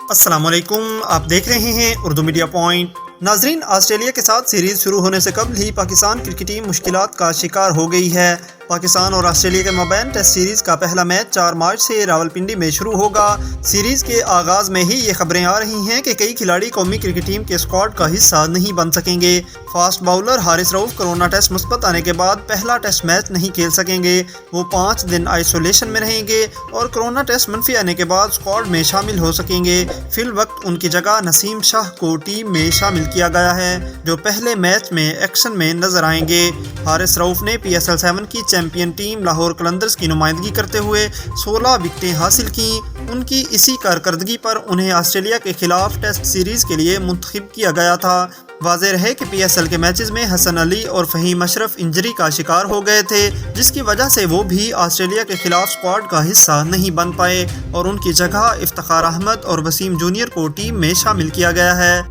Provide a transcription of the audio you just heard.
السلام علیکم، آپ دیکھ رہے ہیں اردو میڈیا پوائنٹ۔ ناظرین، آسٹریلیا کے ساتھ سیریز شروع ہونے سے قبل ہی پاکستان کرکٹ ٹیم مشکلات کا شکار ہو گئی ہے۔ پاکستان اور آسٹریلیا کے مابین ٹیسٹ سیریز کا پہلا میچ 4 مارچ سے راولپنڈی میں شروع ہوگا۔ سیریز کے آغاز میں ہی یہ خبریں آ رہی ہیں کہ کئی کھلاڑی قومی کرکٹ ٹیم کے اسکواڈ کا حصہ نہیں بن سکیں گے۔ فاسٹ باؤلر حارث رؤف کرونا ٹیسٹ مثبت آنے کے بعد پہلا ٹیسٹ میچ نہیں کھیل سکیں گے۔ وہ 5 دن آئسولیشن میں رہیں گے اور کرونا ٹیسٹ منفی آنے کے بعد اسکواڈ میں شامل ہو سکیں گے۔ فی الوقت ان کی جگہ نسیم شاہ کو ٹیم میں شامل کیا گیا ہے، جو پہلے میچ میں ایکشن میں نظر آئیں گے۔ حارث رؤف نے PSL 7 کی چیمپئن ٹیم لاہور قلندرز کی نمائندگی کرتے ہوئے 16 وکٹیں حاصل کیں۔ ان کی اسی کارکردگی پر انہیں آسٹریلیا کے خلاف ٹیسٹ سیریز کے لیے منتخب کیا گیا تھا۔ واضح رہے کہ PSL کے میچز میں حسن علی اور فہیم اشرف انجری کا شکار ہو گئے تھے، جس کی وجہ سے وہ بھی آسٹریلیا کے خلاف اسکواڈ کا حصہ نہیں بن پائے اور ان کی جگہ افتخار احمد اور وسیم جونیئر کو ٹیم میں شامل کیا گیا ہے۔